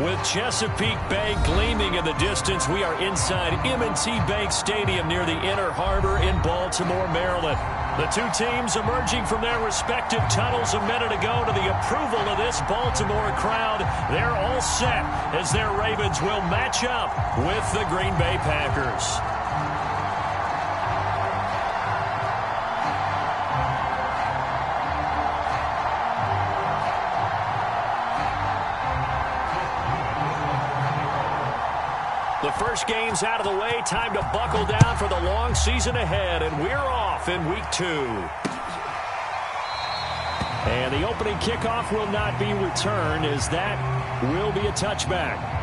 With Chesapeake Bay gleaming in the distance, we are inside M&T Bank Stadium near the Inner Harbor in Baltimore, Maryland. The two teams emerging from their respective tunnels a minute ago to the approval of this Baltimore crowd. They're all set as their Ravens will match up with the Green Bay Packers. The first game's out of the way. Time to buckle down for the long season ahead, and we're off in week 2. And the opening kickoff will not be returned, as that will be a touchback.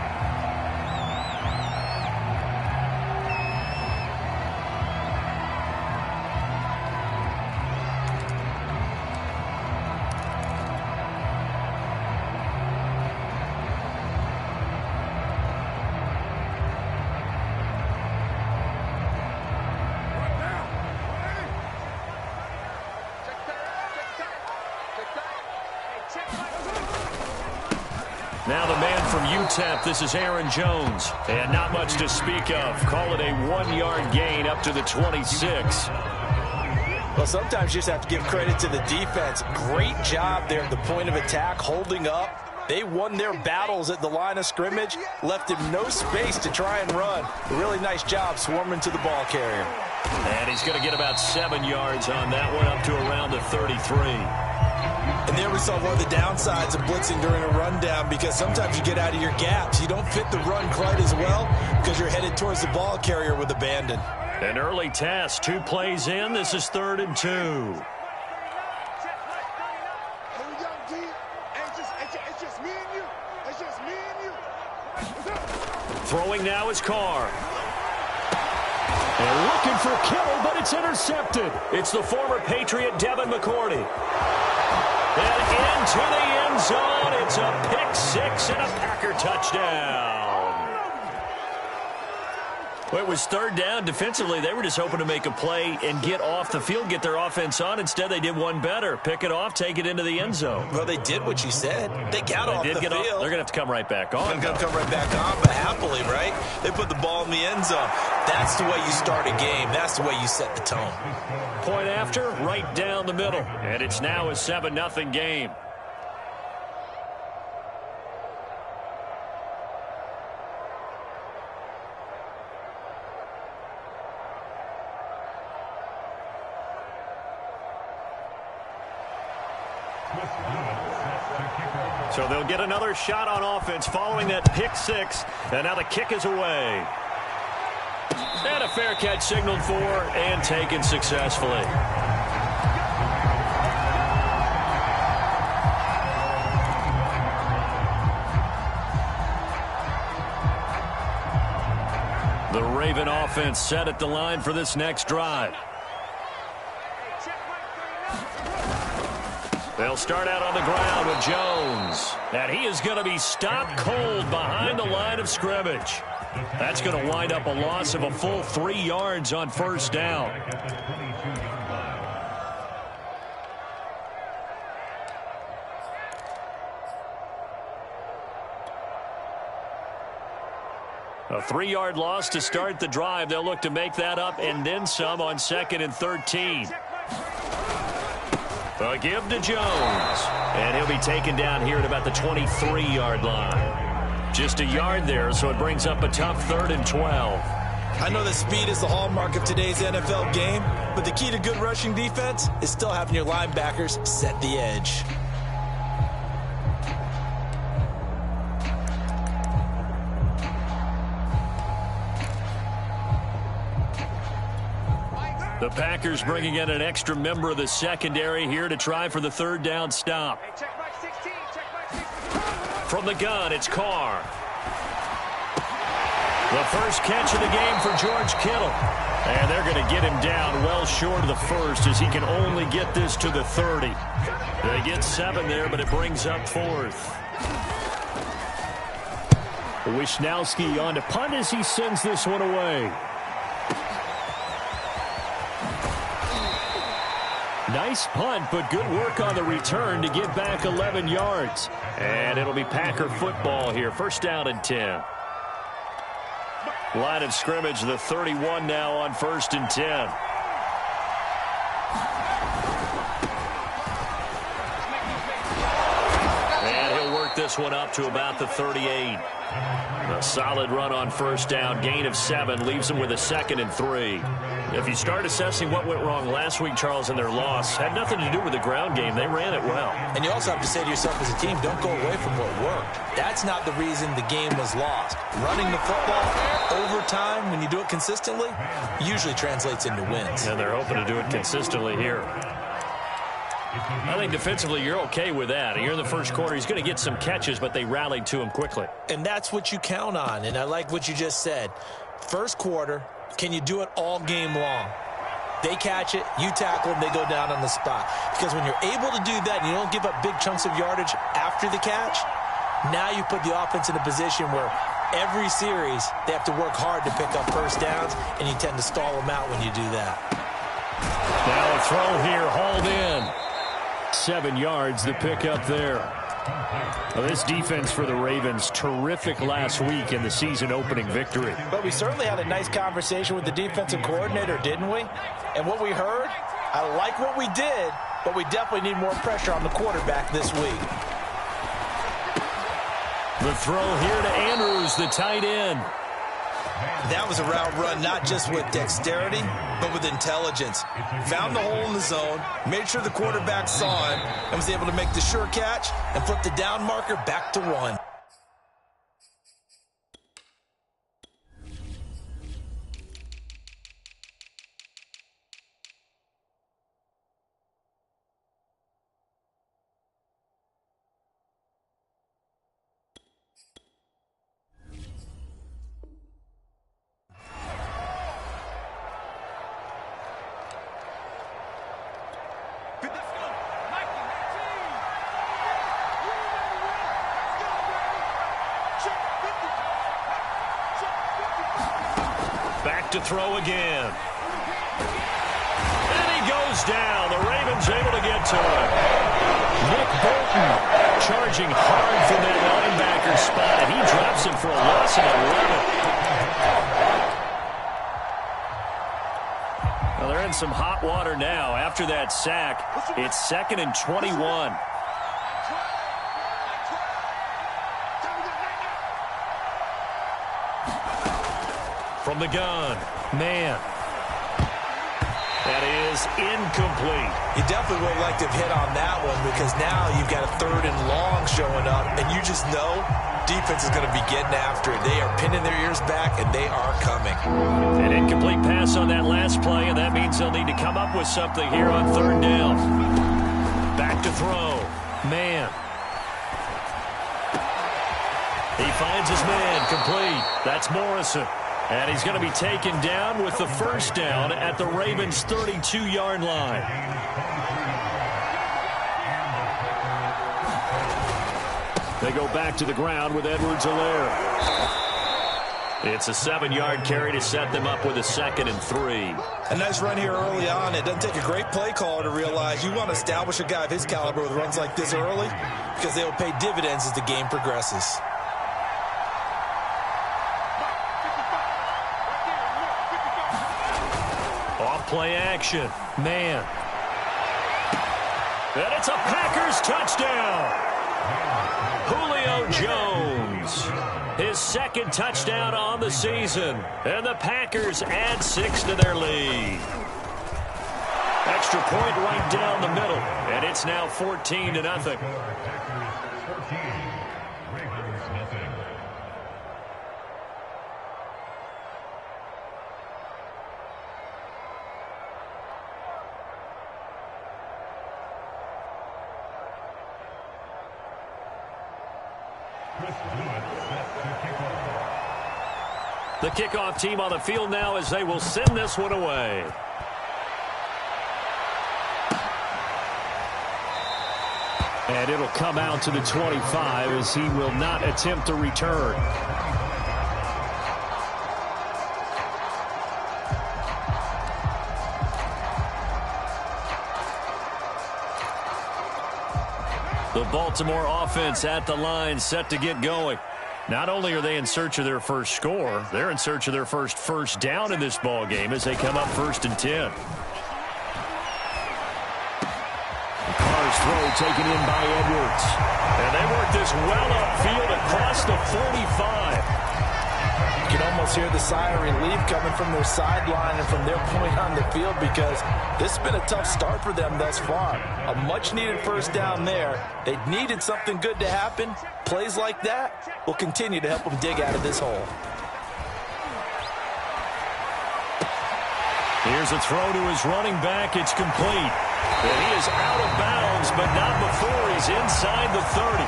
Now the man from UTEP, this is Aaron Jones. And not much to speak of. Call it a 1-yard gain up to the 26. Well, sometimes you just have to give credit to the defense. Great job there at the point of attack, holding up. They won their battles at the line of scrimmage, left him no space to try and run. A really nice job swarming to the ball carrier. And he's going to get about 7 yards on that one, up to around the 33. And there we saw one of the downsides of blitzing during a rundown, because sometimes you get out of your gaps. You don't fit the run quite as well because you're headed towards the ball carrier with abandon. An early test, 2 plays in. This is 3rd and 2. Throwing now is Carr. And looking for Kittle, but it's intercepted. It's the former Patriot Devin McCourty. And into the end zone. It's a pick-6 and a Packer touchdown. Well, it was 3rd down. Defensively, they were just hoping to make a play and get off the field, get their offense on. Instead, they did one better. Pick it off, take it into the end zone. Well, they did what you said. They got off the field. They're going to have to come right back on. They're going to come right back on, but happily, right? They put the ball in the end zone. That's the way you start a game. That's the way you set the tone. Point after, right down the middle. And it's now a 7-0 game. So they'll get another shot on offense following that pick-6. And now the kick is away. And a fair catch signaled for and taken successfully. The Raven offense set at the line for this next drive. They'll start out on the ground with Jones. And he is going to be stopped cold behind the line of scrimmage. That's going to wind up a loss of a full 3 yards on 1st down. A 3-yard loss to start the drive. They'll look to make that up and then some on 2nd and 13. A give to Jones. And he'll be taken down here at about the 23-yard line. Just a yard there, so it brings up a tough 3rd and 12. I know that speed is the hallmark of today's NFL game, but the key to good rushing defense is still having your linebackers set the edge. The Packers bringing in an extra member of the secondary here to try for the 3rd down stop. From the gun, it's Carr. The first catch of the game for George Kittle. And they're going to get him down well short of the 1st as he can only get this to the 30. They get 7 there, but it brings up 4th. Wisnowski on to punt as he sends this one Nice punt, but good work on the return to get back 11 yards. And it'll be Packer football here. First down and 10. Line of scrimmage, the 31 now on 1st and 10. And he'll work this one up to about the 38. A solid run on first down. Gain of 7 leaves them with a 2nd and 3. If you start assessing what went wrong last week, Charles, in their loss, had nothing to do with the ground game. They ran it well. And you also have to say to yourself as a team, don't go away from what worked. That's not the reason the game was lost. Running the football over time, when you do it consistently, usually translates into wins. And they're hoping to do it consistently here. I think defensively you're okay with that. Here in the first quarter, he's going to get some catches, but they rallied to him quickly. And that's what you count on, and I like what you just said. First quarter, can you do it all game long? They catch it, you tackle them, they go down on the spot. Because when you're able to do that and you don't give up big chunks of yardage after the catch, now you put the offense in a position where every series they have to work hard to pick up first downs, and you tend to stall them out when you do that. Now a throw here, hauled in. 7 yards, the pick up there. Well, this defense for the Ravens, terrific last week in the season-opening victory. But we certainly had a nice conversation with the defensive coordinator, didn't we? And what we heard, I like what we did, but we definitely need more pressure on the quarterback this week. The throw here to Andrews, the tight end. That was a route run not just with dexterity, but with intelligence. Found the hole in the zone, made sure the quarterback saw him, and was able to make the sure catch and flip the down marker back to 1. Back to throw again. And he goes down. The Ravens able to get to him. Nick Bolton charging hard from that linebacker spot, and he drops him for a loss of 11. Well, they're in some hot water now. After that sack, it's 2nd and 21. From the gun, man. That is incomplete. You definitely would have liked to have hit on that one, because now you've got a 3rd and long showing up, and you just know defense is going to be getting after it. They are pinning their ears back, and they are coming. An incomplete pass on that last play, and that means they'll need to come up with something here on 3rd down. Back to throw. Man. He finds his man, complete. That's Morrison. And he's going to be taken down with the first down at the Ravens' 32-yard line. They go back to the ground with Edwards-Helaire. It's a 7-yard carry to set them up with a 2nd and 3. A nice run here early on. It doesn't take a great play caller to realize you want to establish a guy of his caliber with runs like this early, because they will pay dividends as the game progresses. Play action. Man. And it's a Packers touchdown. Julio Jones. His 2nd touchdown on the season. And the Packers add 6 to their lead. Extra point right down the middle. And it's now 14-0. The kickoff team on the field now as they will send this one away. And it'll come out to the 25 as he will not attempt a return. The Baltimore offense at the line, set to get going. Not only are they in search of their first score, they're in search of their first down in this ball game as they come up 1st and 10. Carr's throw taken in by Edwards. And they work this well upfield across the 45. You can almost hear the sigh of relief coming from their sideline and from their point on the field because this has been a tough start for them thus far. A much-needed first down there. They needed something good to happen. Plays like that will continue to help them dig out of this hole. Here's a throw to his running back. It's complete. And he is out of bounds, but not before he's inside the 30.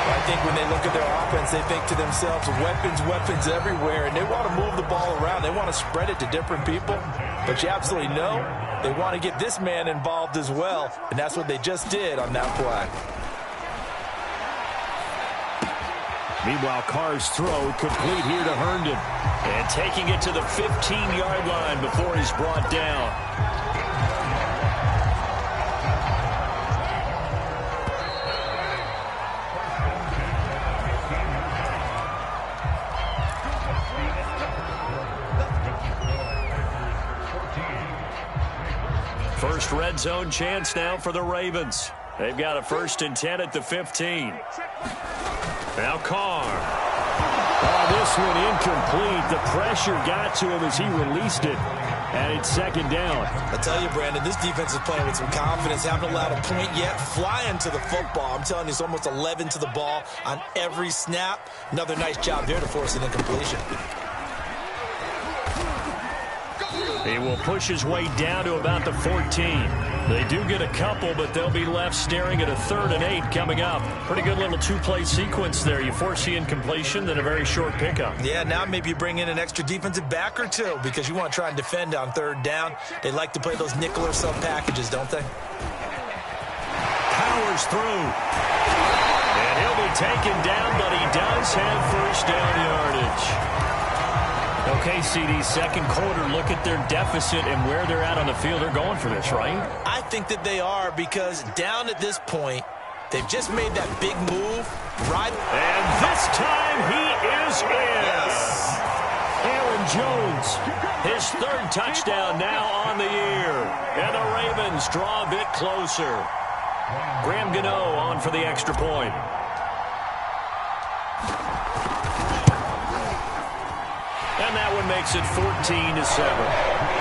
I think when they look at their offense, they think to themselves, weapons everywhere, and they want to move the ball around. They want to spread it to different people. But you absolutely know they want to get this man involved as well, and that's what they just did on that play. Meanwhile, Carr's throw complete here to Herndon. And taking it to the 15-yard line before he's brought down. First red zone chance now for the Ravens. They've got a 1st and 10 at the 15. Now Carr. Oh, this one incomplete. The pressure got to him as he released it. And it's 2nd down. I tell you, Brandon, this defense is playing with some confidence. Haven't allowed a point yet. Flying to the football. I'm telling you, it's almost 11 to the ball on every snap. Another nice job there to force an incompletion. He will push his way down to about the 14. They do get a couple, but they'll be left staring at a 3rd and 8 coming up. Pretty good little two-play sequence there. You force the incompletion, then a very short pickup. Yeah, now maybe you bring in an extra defensive back or two because you want to try and defend on 3rd down. They like to play those nickel or sub packages, don't they? Powers through. And he'll be taken down, but he does have 1st down yardage. Okay, CD, 2nd quarter, look at their deficit and where they're at on the field. They're going for this, right? I think that they are because down at this point, they've just made that big move. Right. And this time he is in. Yes. Aaron Jones, his 3rd touchdown now on the year. And the Ravens draw a bit closer. Graham Gano on for the extra point. And that one makes it 14-7.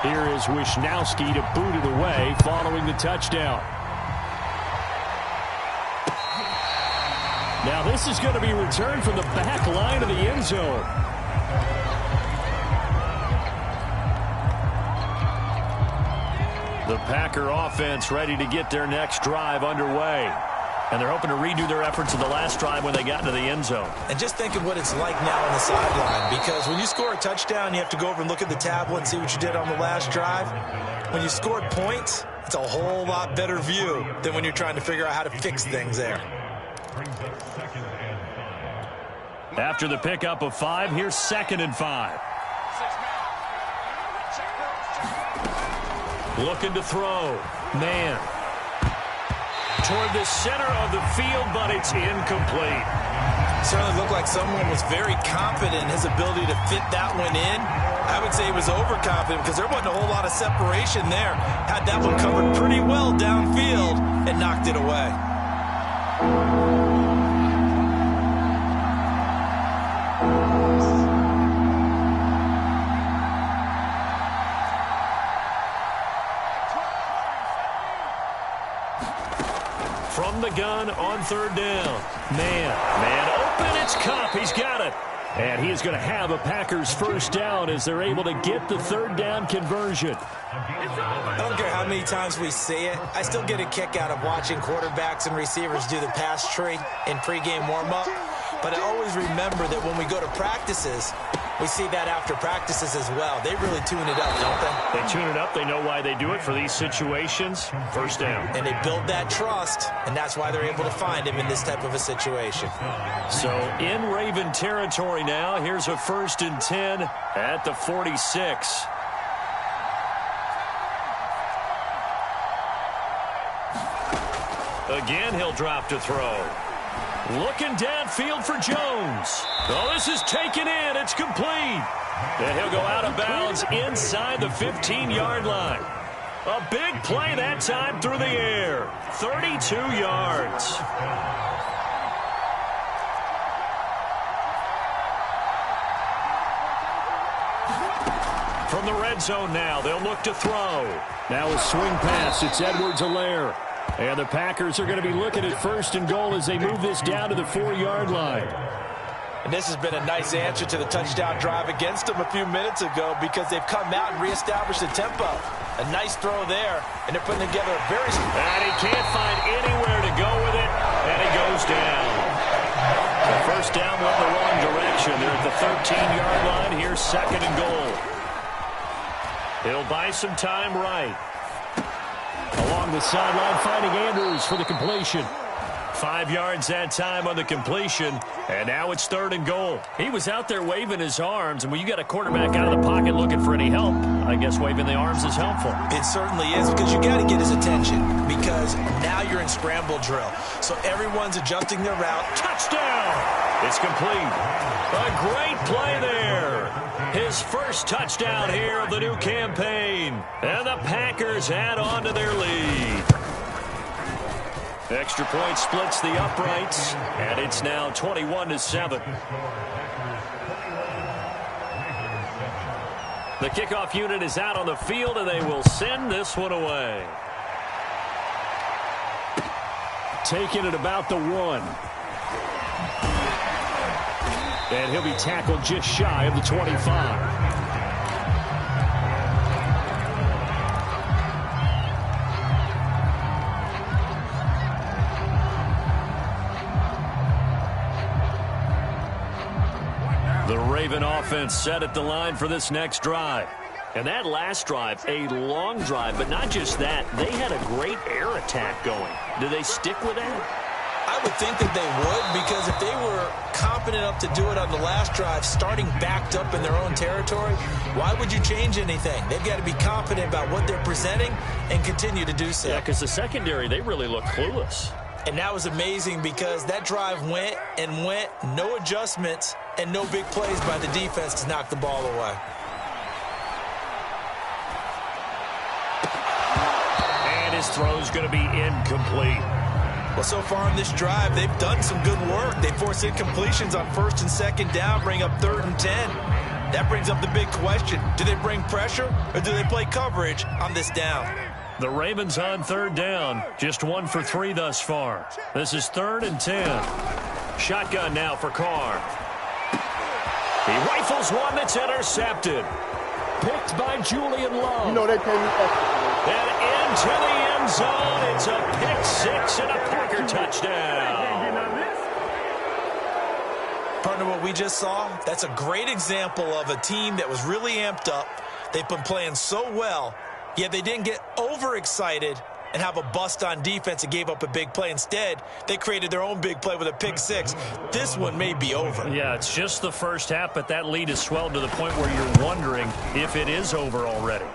Here is Wisnowski to boot it away following the touchdown. Now this is going to be returned from the back line of the end zone. The Packer offense ready to get their next drive underway. And they're hoping to redo their efforts of the last drive when they got into the end zone. And just think of what it's like now on the sideline, because when you score a touchdown, you have to go over and look at the tablet and see what you did on the last drive. When you scored points, it's a whole lot better view than when you're trying to figure out how to fix things there. After the pickup of 5, here's 2nd and 5. Looking to throw. Man. Toward the center of the field, but it's incomplete. Certainly looked like someone was very confident in his ability to fit that one in. I would say he was overconfident because there wasn't a whole lot of separation there. Had that one covered pretty well downfield and knocked it away. From the gun on 3rd down. Man open, it's Kupp. He's got it. And he's going to have a Packers 1st down as they're able to get the 3rd down conversion. I don't care how many times we see it. I still get a kick out of watching quarterbacks and receivers do the pass tree in pregame warm-up. But I always remember that when we go to practices, we see that after practices as well. They really tune it up, don't they? They tune it up. They know why they do it for these situations. First down. And they build that trust, and that's why they're able to find him in this type of a situation. So in Raven territory now, here's a 1st and 10 at the 46. Again, he'll drop to throw. Looking downfield for Jones. Oh, this is taken in. It's complete. And he'll go out of bounds inside the 15-yard line. A big play that time through the air. 32 yards. From the red zone now, they'll look to throw. Now a swing pass. It's Edwards-Helaire. And the Packers are going to be looking at 1st and goal as they move this down to the 4-yard line. And this has been a nice answer to the touchdown drive against them a few minutes ago because they've come out and reestablished the tempo. A nice throw there, and they're putting together a very... And he can't find anywhere to go with it, and he goes down. The first down went the wrong direction. They're at the 13-yard line. Here's 2nd and goal. He'll buy some time right. Along the sideline, finding Andrews for the completion. 5 yards that time on the completion, and now it's 3rd and goal. He was out there waving his arms, and when you got a quarterback out of the pocket looking for any help, I guess waving the arms is helpful. It certainly is, because you got to get his attention, because now you're in scramble drill. So everyone's adjusting their route. Touchdown! It's complete. A great play there. His first touchdown here of the new campaign. And the Packers add on to their lead. Extra point splits the uprights, and it's now 21-7. The kickoff unit is out on the field, and they will send this one away. Taking it about the 1. And he'll be tackled just shy of the 25. The Raven offense set at the line for this next drive. And that last drive, a long drive, but not just that. They had a great air attack going. Do they stick with that? I would think that they would, because if they were confident enough to do it on the last drive, starting backed up in their own territory, why would you change anything? They've got to be confident about what they're presenting and continue to do so. Yeah, because the secondary, they really look clueless. And that was amazing because that drive went and went, no adjustments, and no big plays by the defense to knock the ball away. And his throw's going to be incomplete. Well, so far on this drive, they've done some good work. They force incompletions on 1st and 2nd down, bring up 3rd and 10. That brings up the big question. Do they bring pressure or do they play coverage on this down? The Ravens on 3rd down. Just 1 for 3 thus far. This is 3rd and 10. Shotgun now for Carr. He rifles one that's intercepted. Picked by Julian Love. You know they pay me extra. And into the end zone. It's a pick 6 and a Packer touchdown. Partner, what we just saw, that's a great example of a team that was really amped up. They've been playing so well, yet they didn't get overexcited and have a bust on defense and gave up a big play. Instead, they created their own big play with a pick 6. This one may be over. Yeah, it's just the first half, but that lead has swelled to the point where you're wondering if it is over already.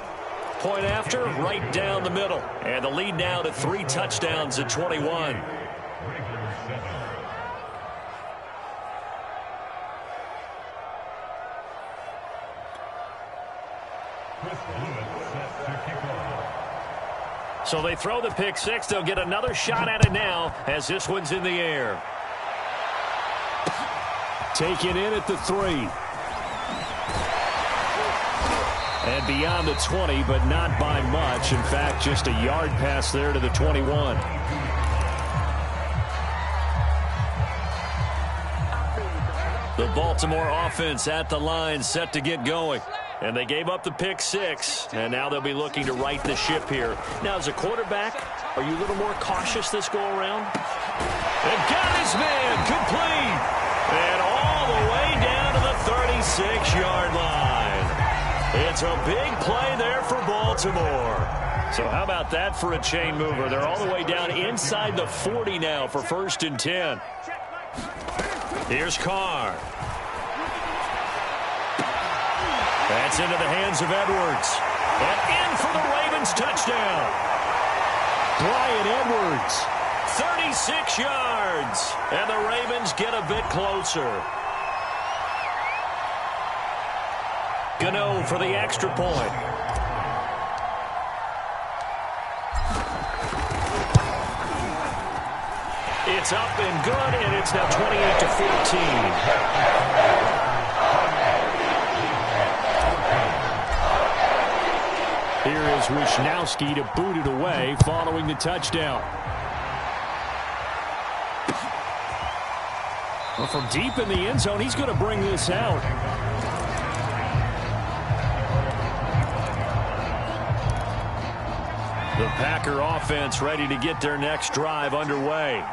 Point after, right down the middle. And the lead now to 3 touchdowns at 21. So they throw the pick 6. They'll get another shot at it now as this one's in the air. Taken in at the 3. And beyond the 20, but not by much. In fact, just a yard pass there to the 21. The Baltimore offense at the line, set to get going. And they gave up the pick 6, and now they'll be looking to right the ship here. Now, as a quarterback, are you a little more cautious this go-around? And got his man complete. And all the way down to the 36-yard line. It's a big play there for Baltimore. So how about that for a chain mover? They're all the way down inside the 40 now for 1st and 10. Here's Carr. That's into the hands of Edwards. And in for the Ravens touchdown. Bryan Edwards, 36 yards. And the Ravens get a bit closer. Gano for the extra point. It's up and good, and it's now 28-14. Here is Wishnowsky to boot it away following the touchdown. Well, from deep in the end zone, he's going to bring this out. The Packer offense ready to get their next drive underway.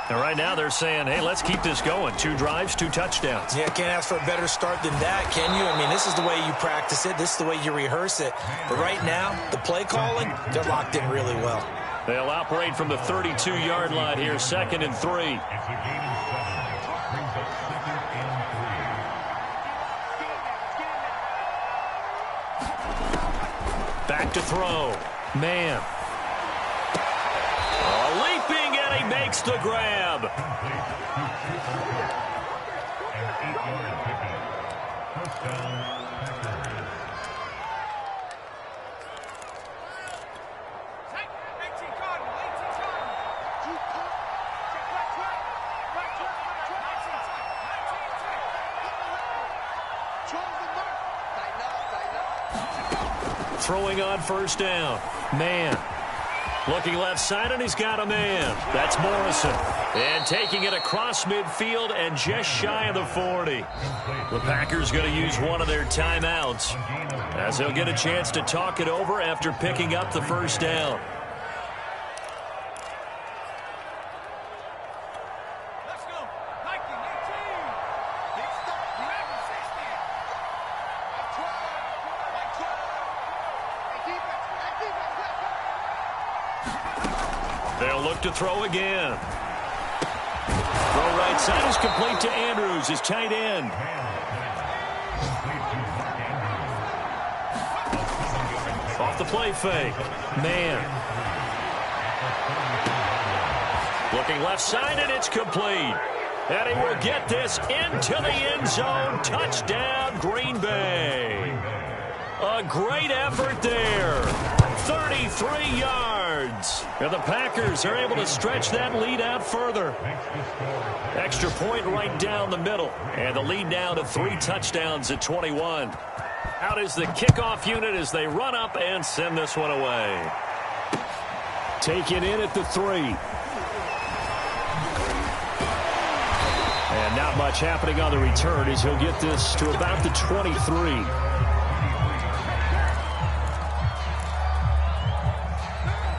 And right now they're saying, hey, let's keep this going. 2 drives, 2 touchdowns. Yeah, can't ask for a better start than that, can you? I mean, this is the way you practice it. This is the way you rehearse it. But right now, the play calling, they're locked in really well. They'll operate from the 32-yard line here, 2nd and 3. Back to throw. Man. Leaping, and he makes the grab. Throwing on 1st down. Man. Looking left side, and he's got a man. That's Morrison. And taking it across midfield and just shy of the 40. The Packers going to use one of their timeouts, as they'll get a chance to talk it over after picking up the 1st down. They'll look to throw again. Throw right side is complete to Andrews, his tight end. Off the play fake. Man. Looking left side, and it's complete. And he will get this into the end zone. Touchdown, Green Bay. A great effort there. 33 yards. And the Packers are able to stretch that lead out further. Extra point right down the middle. And the lead now to 3 touchdowns at 21. Out is the kickoff unit as they run up and send this one away. Taken in at the 3. And not much happening on the return as he'll get this to about the 23.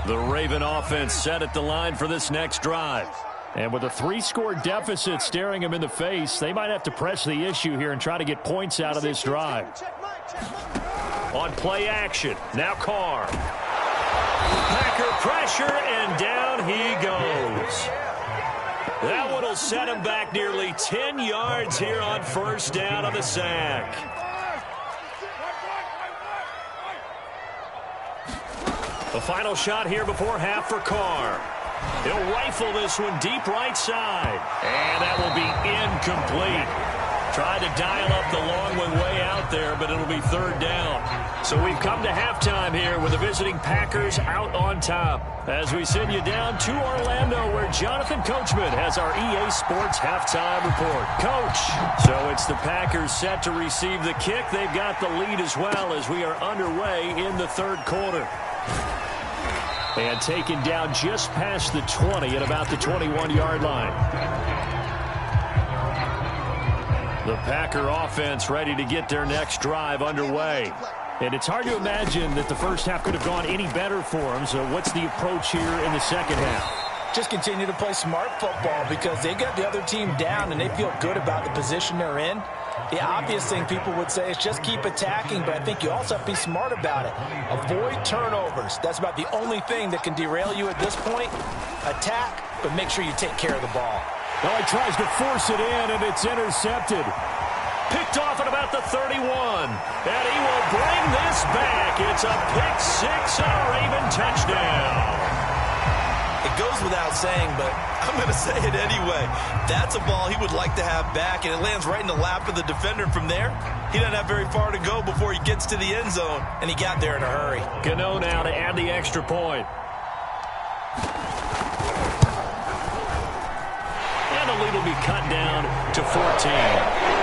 The Raven offense set at the line for this next drive. And with a 3-score deficit staring them in the face, they might have to press the issue here and try to get points out of this drive. On play action, now Carr. Packer pressure, and down he goes. That one will set him back nearly 10 yards here on 1st down on the sack. The final shot here before half for Carr. He'll rifle this one deep right side. And that will be incomplete. Tried to dial up the long one way out there, but it'll be 3rd down. So we've come to halftime here with the visiting Packers out on top. As we send you down to Orlando, where Jonathan Coachman has our EA Sports halftime report. Coach, so it's the Packers set to receive the kick. They've got the lead as well as we are underway in the 3rd quarter. And taken down just past the 20 at about the 21-yard line. The Packer offense ready to get their next drive underway. And it's hard to imagine that the first half could have gone any better for them. So what's the approach here in the second half? Just continue to play smart football because they got the other team down and they feel good about the position they're in. The obvious thing people would say is just keep attacking, but I think you also have to be smart about it. Avoid turnovers. That's about the only thing that can derail you at this point. Attack, but make sure you take care of the ball. Well, he tries to force it in, and it's intercepted. Picked off at about the 31. And he will bring this back. It's a pick 6 and a Raven touchdown. It goes without saying, but I'm going to say it anyway. That's a ball he would like to have back, and it lands right in the lap of the defender. From there, he doesn't have very far to go before he gets to the end zone, and he got there in a hurry. Gano now to add the extra point. And the lead will be cut down to 14.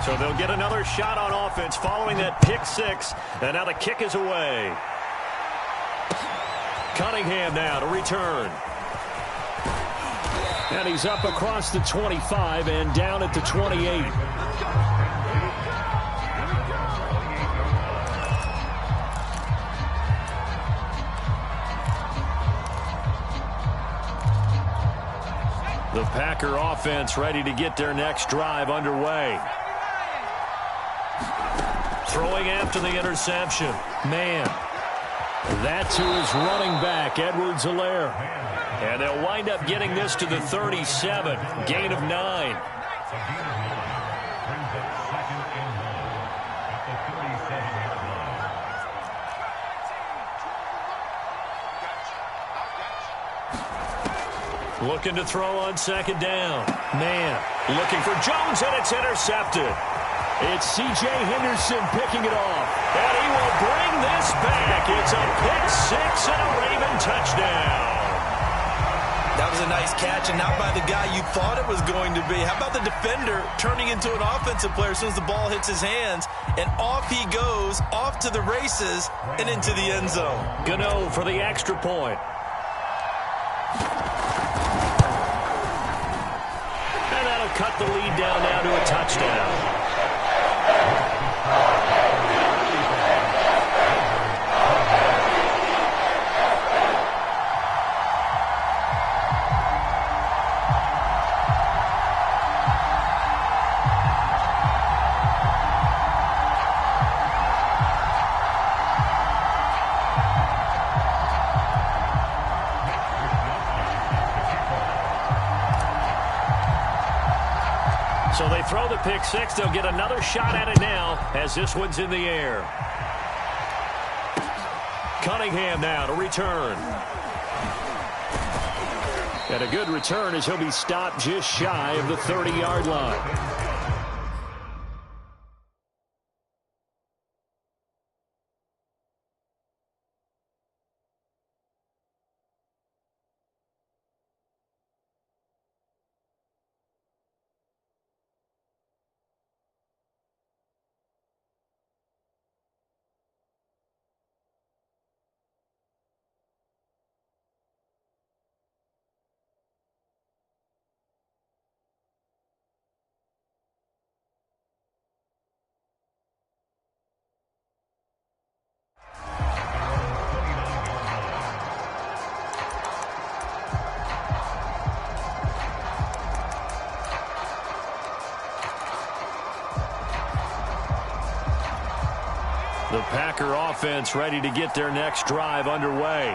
So they'll get another shot on offense following that pick 6. And now the kick is away. Cunningham now to return. And he's up across the 25 and down at the 28. The Packer offense ready to get their next drive underway. Throwing after the interception. Man. That's who is running back, Edwards-Helaire. And they'll wind up getting this to the 37. Gain of 9. Looking to throw on second down. Man. Looking for Jones, and it's intercepted. It's C.J. Henderson picking it off. And he will bring this back. It's a pick 6 and a Raven touchdown. That was a nice catch, and not by the guy you thought it was going to be. How about the defender turning into an offensive player as soon as the ball hits his hands? And off he goes, off to the races, and into the end zone. Gano for the extra point. And that'll cut the lead down now to a touchdown. So they throw the pick 6. They'll get another shot at it now as this one's in the air. Cunningham now to return. And a good return as he'll be stopped just shy of the 30-yard line. The Packer offense ready to get their next drive underway.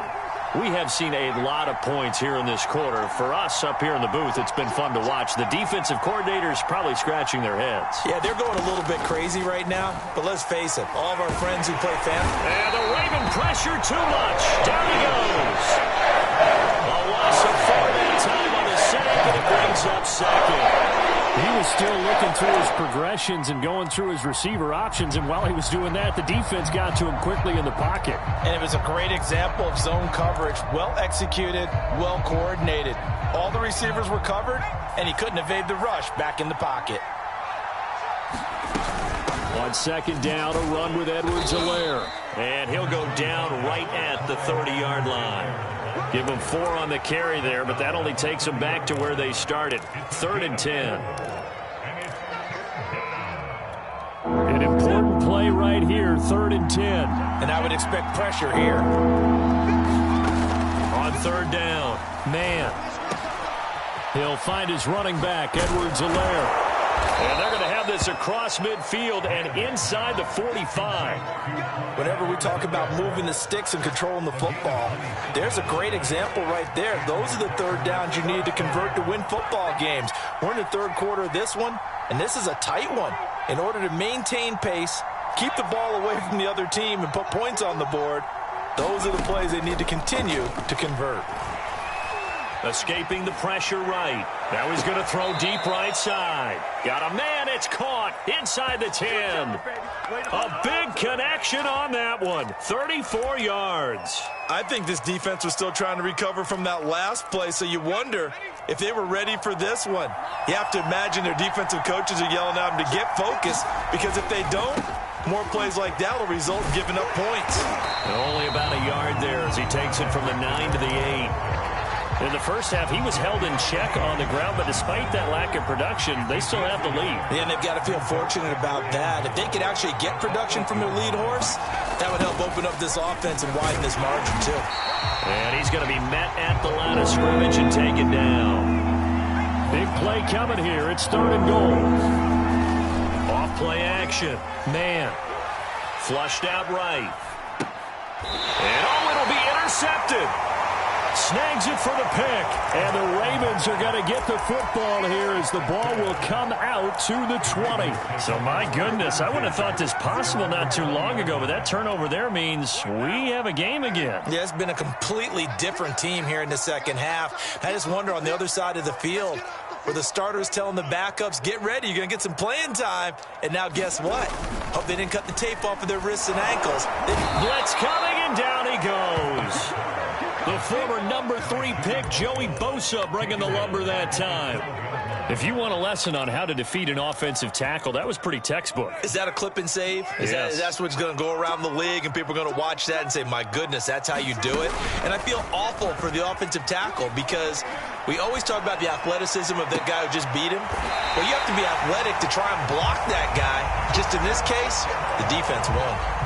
We have seen a lot of points here in this quarter. For us up here in the booth, it's been fun to watch. The defensive coordinators probably scratching their heads. Yeah, they're going a little bit crazy right now, but let's face it, all of our friends who play fantasy. And the Raven pressure too much. Down he goes. A loss of 4 that time on the sack, and it brings up second. He was still looking through his progressions and going through his receiver options, and while he was doing that, the defense got to him quickly in the pocket. And it was a great example of zone coverage. Well executed, well coordinated. All the receivers were covered, and he couldn't evade the rush back in the pocket. On second down, a run with Edwards-Helaire. And he'll go down right at the 30-yard line. Give them 4 on the carry there, but that only takes them back to where they started. 3rd and 10. An important play right here, 3rd and 10. And I would expect pressure here. On 3rd down, man. He'll find his running back, Edwards-Helaire. And they're going to have this across midfield and inside the 45. Whenever we talk about moving the sticks and controlling the football, there's a great example right there. Those are the 3rd downs you need to convert to win football games. We're in the 3rd quarter of this one, and this is a tight one. In order to maintain pace, keep the ball away from the other team, and put points on the board, those are the plays they need to continue to convert. Escaping the pressure right. Now he's going to throw deep right side. Got a man, it's caught inside the 10. A big connection on that one. 34 yards. I think this defense was still trying to recover from that last play, so you wonder if they were ready for this one. You have to imagine their defensive coaches are yelling at them to get focused, because if they don't, more plays like that will result in giving up points. And only about a yard there as he takes it from the 9 to the 8. In the first half, he was held in check on the ground, but despite that lack of production, they still have the lead. Yeah, and they've got to feel fortunate about that. If they could actually get production from their lead horse, that would help open up this offense and widen this margin, too. And he's going to be met at the line of scrimmage and taken down. Big play coming here. It's 3rd and goal. Off play action. Man. Flushed out right. And it'll be intercepted. Snags it for the pick, and the Ravens are going to get the football here as the ball will come out to the 20. So, my goodness, I wouldn't have thought this possible not too long ago, but that turnover there means we have a game again. Yeah, it's been a completely different team here in the second half. I just wonder on the other side of the field, where the starters telling the backups, get ready, you're going to get some playing time. And now guess what? Hope they didn't cut the tape off of their wrists and ankles. Blitz coming, and down he goes. The former number 3 pick, Joey Bosa, bringing the lumber that time. If you want a lesson on how to defeat an offensive tackle, that was pretty textbook. Is that a clip and save? Yes. That's what's going to go around the league, and people are going to watch that and say, my goodness, that's how you do it? And I feel awful for the offensive tackle, because we always talk about the athleticism of the guy who just beat him. Well, you have to be athletic to try and block that guy. Just in this case, the defense won.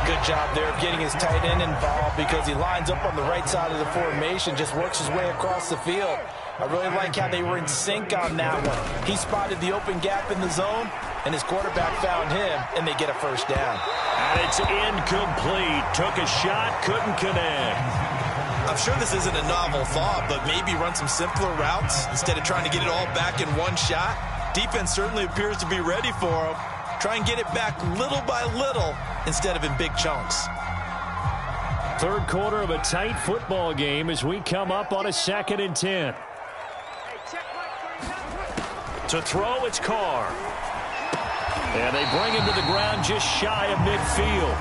Good job there of getting his tight end involved, because he lines up on the right side of the formation, just works his way across the field. I really like how they were in sync on that one. He spotted the open gap in the zone, and his quarterback found him, and they get a first down. And it's incomplete. Took a shot, couldn't connect. I'm sure this isn't a novel thought, but maybe run some simpler routes instead of trying to get it all back in one shot. Defense certainly appears to be ready for him. Try and get it back little by little instead of in big chunks. 3rd quarter of a tight football game as we come up on a 2nd and 10. To throw, it's Carr. And they bring him to the ground just shy of midfield.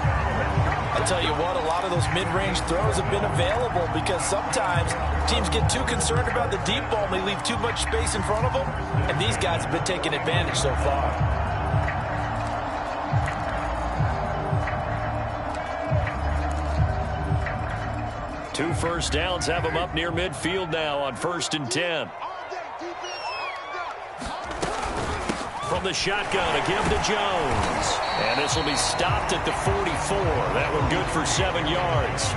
I'll tell you what, a lot of those mid-range throws have been available, because sometimes teams get too concerned about the deep ball and they leave too much space in front of them, and these guys have been taking advantage so far. 2 first downs have them up near midfield now on 1st and 10. From the shotgun, a give to Jones. And this will be stopped at the 44. That one good for 7 yards.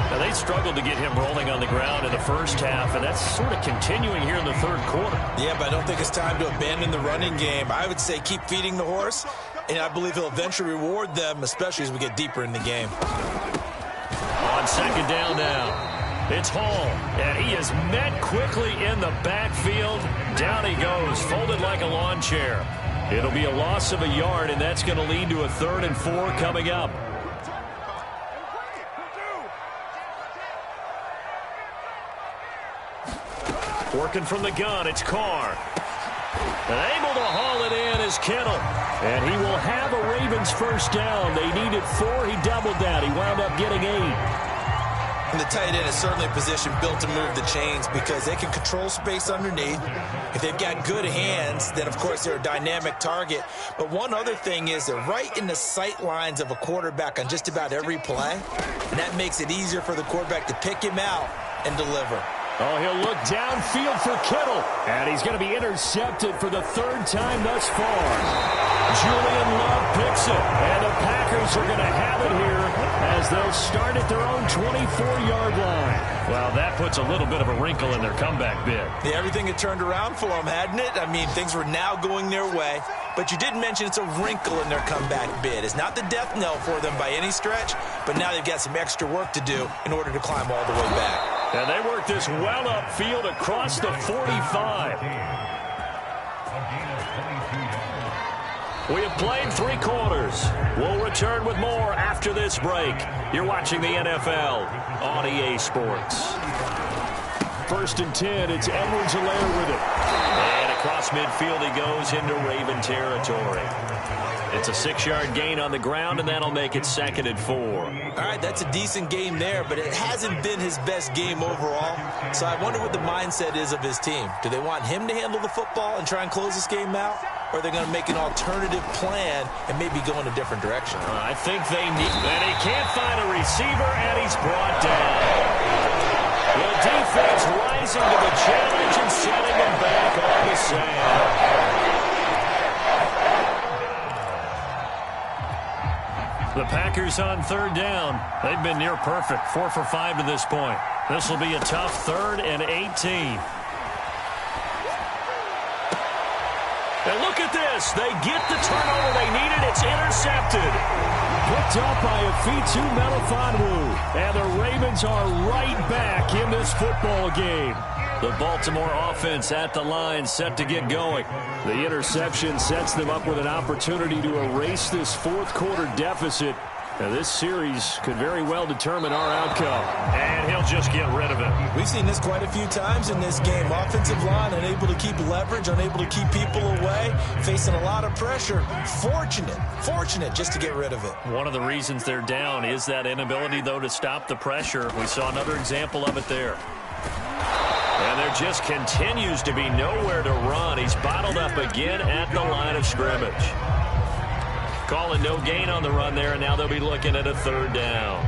Now, they struggled to get him rolling on the ground in the first half, and that's sort of continuing here in the 3rd quarter. Yeah, but I don't think it's time to abandon the running game. I would say keep feeding the horse, and I believe he'll eventually reward them, especially as we get deeper in the game. On 2nd down now, it's Hall, and he is met quickly in the backfield. Down he goes, folded like a lawn chair. It'll be a loss of a yard, and that's going to lead to a 3rd and 4 coming up. Working from the gun, it's Carr. And able to haul it in is Kittle. And he will have a Ravens first down. They needed 4. He doubled that. He wound up getting 8. And the tight end is certainly a position built to move the chains because they can control space underneath. If they've got good hands, then, of course, they're a dynamic target. But one other thing is they're right in the sight lines of a quarterback on just about every play, and that makes it easier for the quarterback to pick him out and deliver. Oh, he'll look downfield for Kittle. And he's going to be intercepted for the third time thus far. Julian Love picks it. And the Packers are going to have it here as they'll start at their own 24-yard line. Well, that puts a little bit of a wrinkle in their comeback bid. Yeah, everything had turned around for them, hadn't it? I mean, things were now going their way. But you did mention it's a wrinkle in their comeback bid. It's not the death knell for them by any stretch, but now they've got some extra work to do in order to climb all the way back. And they work this well upfield across the 45. We have played 3 quarters. We'll return with more after this break. You're watching the NFL on EA Sports. 1st and 10, it's Edwards-Helaire with it. And across midfield he goes into Raven territory. It's a 6-yard gain on the ground, and that'll make it 2nd and 4. All right, that's a decent game there, but it hasn't been his best game overall. So I wonder what the mindset is of his team. Do they want him to handle the football and try and close this game out? Or are they going to make an alternative plan and maybe go in a different direction? I think they need... And he can't find a receiver, and he's brought down. The defense rising to the challenge and setting him back on the sand. The Packers on 3rd down. They've been near perfect, 4 for 5 to this point. This will be a tough 3rd and 18. And look at this. They get the turnover they needed. It's intercepted. Picked up by Afitu Melifonwu. And the Ravens are right back in this football game. The Baltimore offense at the line set to get going. The interception sets them up with an opportunity to erase this 4th quarter deficit. Now, this series could very well determine our outcome. And he'll just get rid of it. We've seen this quite a few times in this game. Offensive line unable to keep leverage, unable to keep people away, facing a lot of pressure. Fortunate just to get rid of it. One of the reasons they're down is that inability, though, to stop the pressure. We saw another example of it there. And there just continues to be nowhere to run. He's bottled up again at the line of scrimmage. Calling no gain on the run there, and now they'll be looking at a 3rd down.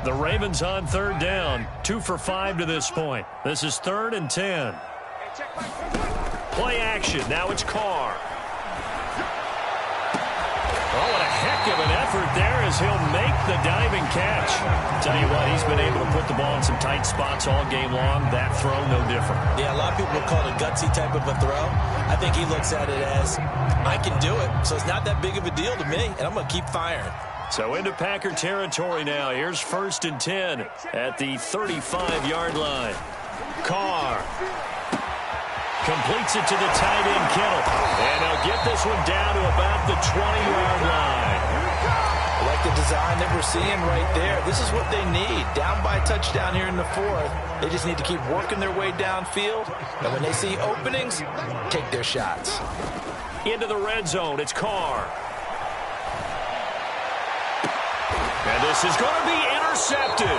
The Ravens on 3rd down, 2 for 5 to this point. This is 3rd and 10. Play action. Now it's Carr. Oh, what a heck of an effort there as he'll make the diving catch. Tell you what, he's been able to put the ball in some tight spots all game long. That throw, no different. Yeah, a lot of people would call it a gutsy type of a throw. I think he looks at it as, I can do it, so it's not that big of a deal to me, and I'm going to keep firing. So into Packer territory now. Here's 1st and 10 at the 35-yard line. Carr completes it to the tight end, Kittle. And they'll get this one down to about the 20-yard line. I like the design that we're seeing right there. This is what they need. Down by a touchdown here in the 4th. They just need to keep working their way downfield. And when they see openings, take their shots. Into the red zone, it's Carr. And this is going to be intercepted.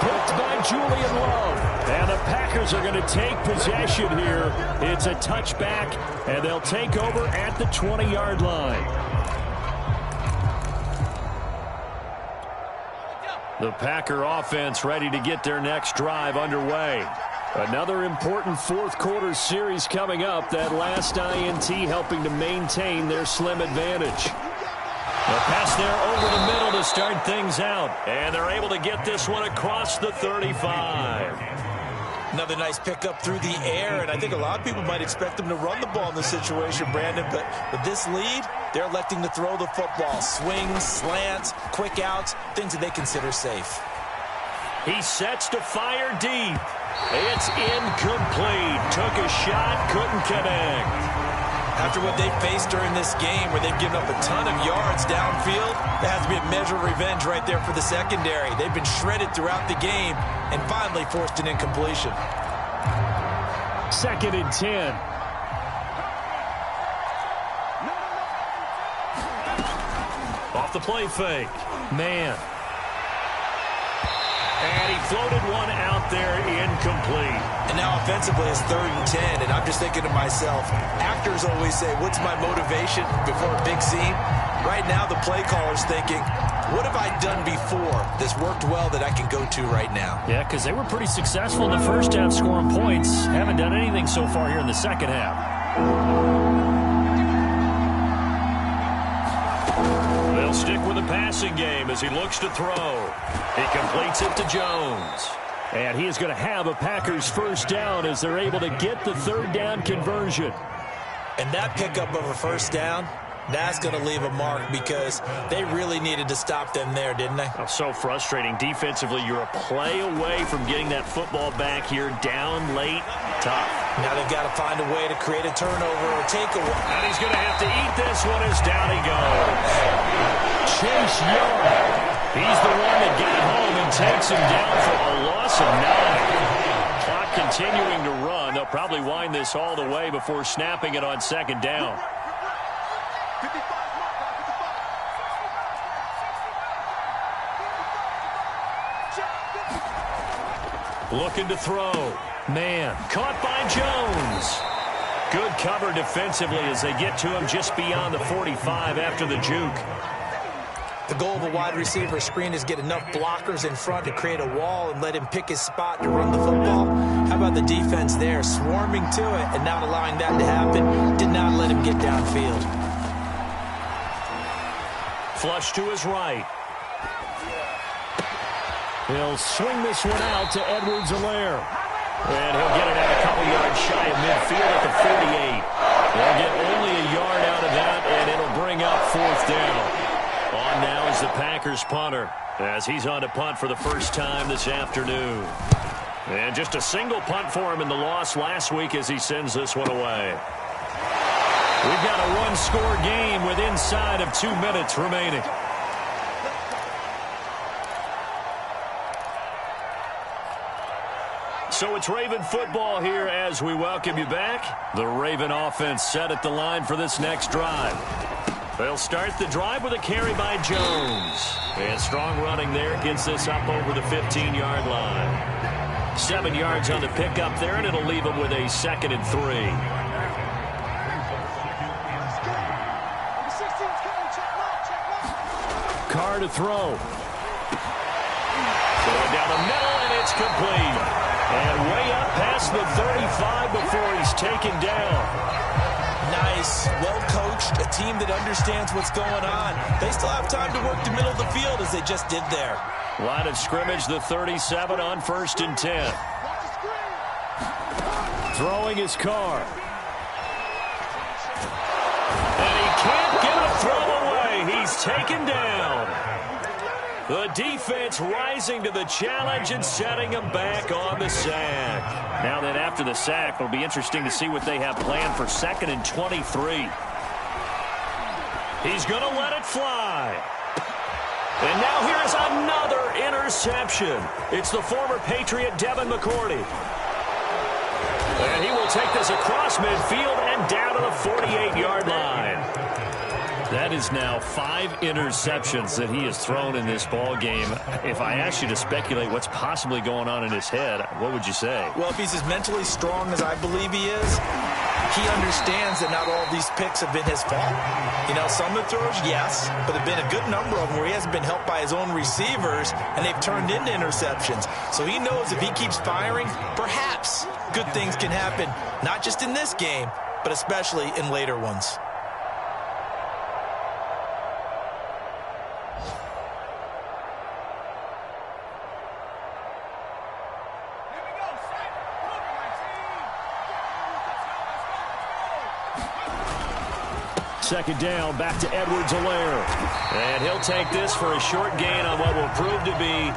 Picked by Julian Love. And the Packers are going to take possession here. It's a touchback, and they'll take over at the 20-yard line. The Packer offense ready to get their next drive underway. Another important 4th quarter series coming up. That last INT helping to maintain their slim advantage. The pass there over the middle to start things out. And they're able to get this one across the 35. Another nice pickup through the air, and I think a lot of people might expect them to run the ball in this situation, Brandon, but with this lead, they're electing to throw the football. Swings, slants, quick outs, things that they consider safe. He sets to fire deep. It's incomplete. Took a shot, couldn't connect. After what they faced during this game where they've given up a ton of yards downfield, there has to be a measure of revenge right there for the secondary. They've been shredded throughout the game and finally forced an incompletion. 2nd and 10. Off the play fake. Man. And he floated one out there incomplete. And now offensively it's 3rd and 10, and I'm just thinking to myself, actors always say, what's my motivation before a big scene? Right now the play caller's thinking, what have I done before that's worked well that I can go to right now? Yeah, because they were pretty successful in the first half scoring points. Haven't done anything so far here in the second half. They'll stick with the passing game as he looks to throw. He completes it to Jones. And he is going to have a Packers first down as they're able to get the 3rd down conversion. And that pickup of a first down, that's going to leave a mark because they really needed to stop them there, didn't they? Oh, so frustrating. Defensively, you're a play away from getting that football back here down late. Tough. Now they've got to find a way to create a turnover or take a... And he's going to have to eat this one as down he goes. Chase Young. He's the one that got home and takes him down for a loss of 9. Clock continuing to run. They'll probably wind this all the way before snapping it on 2nd down. Looking to throw. Man, caught by Jones. Good cover defensively as they get to him just beyond the 45 after the juke. The goal of a wide receiver screen is get enough blockers in front to create a wall and let him pick his spot to run the football. How about the defense there, swarming to it and not allowing that to happen? Did not let him get downfield. Flush to his right. He'll swing this one out to Edwards-Helaire. And he'll get it out a couple yards shy of midfield at the 48. They'll get only a yard out of that, and it'll bring up 4th down. On now is the Packers punter as he's on to punt for the first time this afternoon. And just a single punt for him in the loss last week as he sends this one away. We've got a one-score game with inside of 2 minutes remaining. So it's Raven football here as we welcome you back. The Raven offense set at the line for this next drive. They'll start the drive with a carry by Jones. And strong running there gets this up over the 15-yard line. 7 yards on the pickup there, and it'll leave him with a 2nd and 3. Carr to throw. Going down the middle, and it's complete. And way up past the 35 before he's taken down. Nice, well-coached, a team that understands what's going on. They still have time to work the middle of the field as they just did there. Line of scrimmage, the 37 on 1st and 10. Throwing his Carr. And he can't get a throw away. He's taken down. The defense rising to the challenge and setting him back on the sack. Now that after the sack, it'll be interesting to see what they have planned for 2nd and 23. He's going to let it fly. And now here's another interception. It's the former Patriot Devin McCourty. And he will take this across midfield and down to the 48-yard line. That is now 5 interceptions that he has thrown in this ball game. If I asked you to speculate what's possibly going on in his head, what would you say? Well, if he's as mentally strong as I believe he is, he understands that not all of these picks have been his fault. You know, some of the throws, yes, but there have been a good number of them where he hasn't been helped by his own receivers, and they've turned into interceptions. So he knows if he keeps firing, perhaps good things can happen, not just in this game, but especially in later ones. Second down, back to Edwards-Helaire. And he'll take this for a short gain on what will prove to be